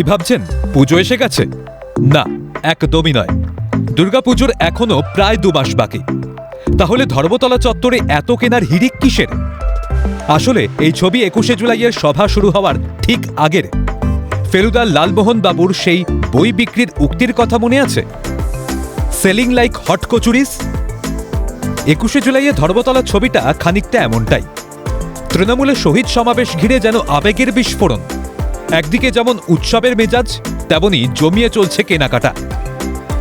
কি ভাবছেন পুজো এসে গেছে? না, একদমই নয়। দুর্গাপুজোর এখনো প্রায় 2 মাস বাকি। তাহলে ধর্মতলা চত্বরে এত কেনার হিড়িক কিসের? আসলে এই ছবি 21শে জুলাইয়ের সভা শুরু হওয়ার ঠিক আগের। ফেলুদা লালমোহন বাবুর সেই বই বিক্রির উক্তির কথা মনে আছে? Selling like hot kachoris. 21শে জুলাইয়ে ধর্মতলা ছবিটা খানিকটা এমনটাই। তৃণমূলের শহীদ সমাবেশ ঘিরে যেন আবেগের বিস্ফোরণ। একদিকে যেমন উৎসবের মেজাজ, তেমনি জমিয়ে চলছে কেনাকাটা।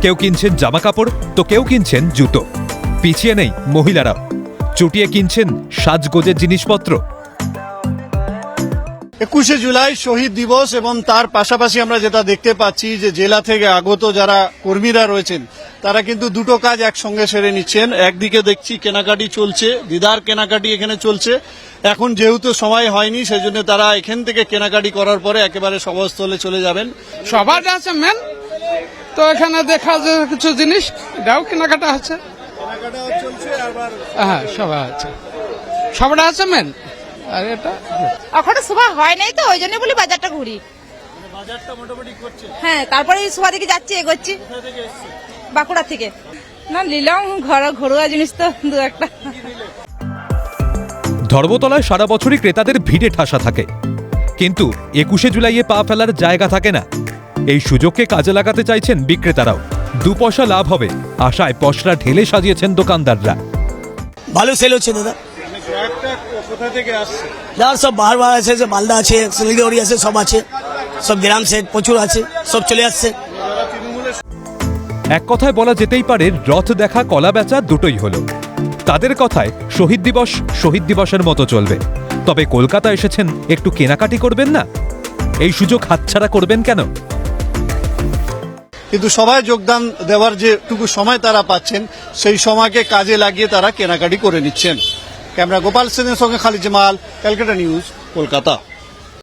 কেউ কিনছেন জামা কাপড়, তো কেউ কিনছেন জুতো। পিছিয়ে নেই মহিলারাও, চুটিয়ে কিনছেন সাজগোজের জিনিসপত্র। 21শে জুলাই শহীদ দিবস এবং তার পাশাপাশি আমরা যেটা দেখতে পাচ্ছি যে জেলা থেকে আগত যারা কর্মীরা রয়েছেন তারা কিন্তু দুটো কাজ একসঙ্গে সেরে নিচ্ছেন। একদিকে দেখছি কেনাকাটি চলছে, দিদার কেনাকাটি এখানে চলছে। এখন যেহেতু সময় হয়নি সেজন্য তারা এখান থেকে কেনাকাটি করার পরে একেবারে সভাস্থলে চলে যাবেন। সবার আছে মেন, তো এখানে দেখা যায় কিছু জিনিস এটাও কেনাকাটা আছে। হ্যাঁ, সবাই আছে, সবটা আছে মেন। আর এটা এখনো শোভা হয় নাই, তো ওই জন্য বলি বাজারটা ঘুরি। বাজারটা মোটামুটি করছে। হ্যাঁ, তারপরে শোভা দিকে যাচ্ছি, এগোচ্ছি। বাঁকুড়া থেকে না নিলাম ঘরোয়া জিনিস তো দু একটা। ধর্মতলায় সারা বছরই ক্রেতাদের ভিড়ে ঠাসা থাকে, কিন্তু 21শে জুলাইয়ে পা ফেলার জায়গা থাকে না। এই সুযোগকে কাজে লাগাতে চাইছেন বিক্রেতারাও। 2 পয়সা লাভ হবে আশায় পসরা ঢেলে সাজিয়েছেন দোকানদাররা। ভালো সেল হচ্ছে দাদা। কোথা থেকে আসছে? দাদা সব বাহার আছে, যে মালদা আছে, শিলিগুড়ি আছে, সব আছে, সব গ্রাম সেট প্রচুর আছে, সব চলে আসছে। এক কথায় বলা যেতেই পারে রথ দেখা কলা বেচা দুটোই হলো। তাদের কথায় শহীদ দিবসের মতো চলবে। তবে কলকাতা এসেছেন একটু কেনাকাটি করবেন না? এই সুযোগ হাতছাড়া করবেন কেন? কিন্তু সবাই যোগদান দেওয়ার যেটুকু সময় তারা পাচ্ছেন সেই সময়কে কাজে লাগিয়ে তারা কেনাকাটি করে নিচ্ছেন। ক্যামেরা গোপাল সেনের সঙ্গে খালিদ জামাল, ক্যালকাটা নিউজ, কলকাতা।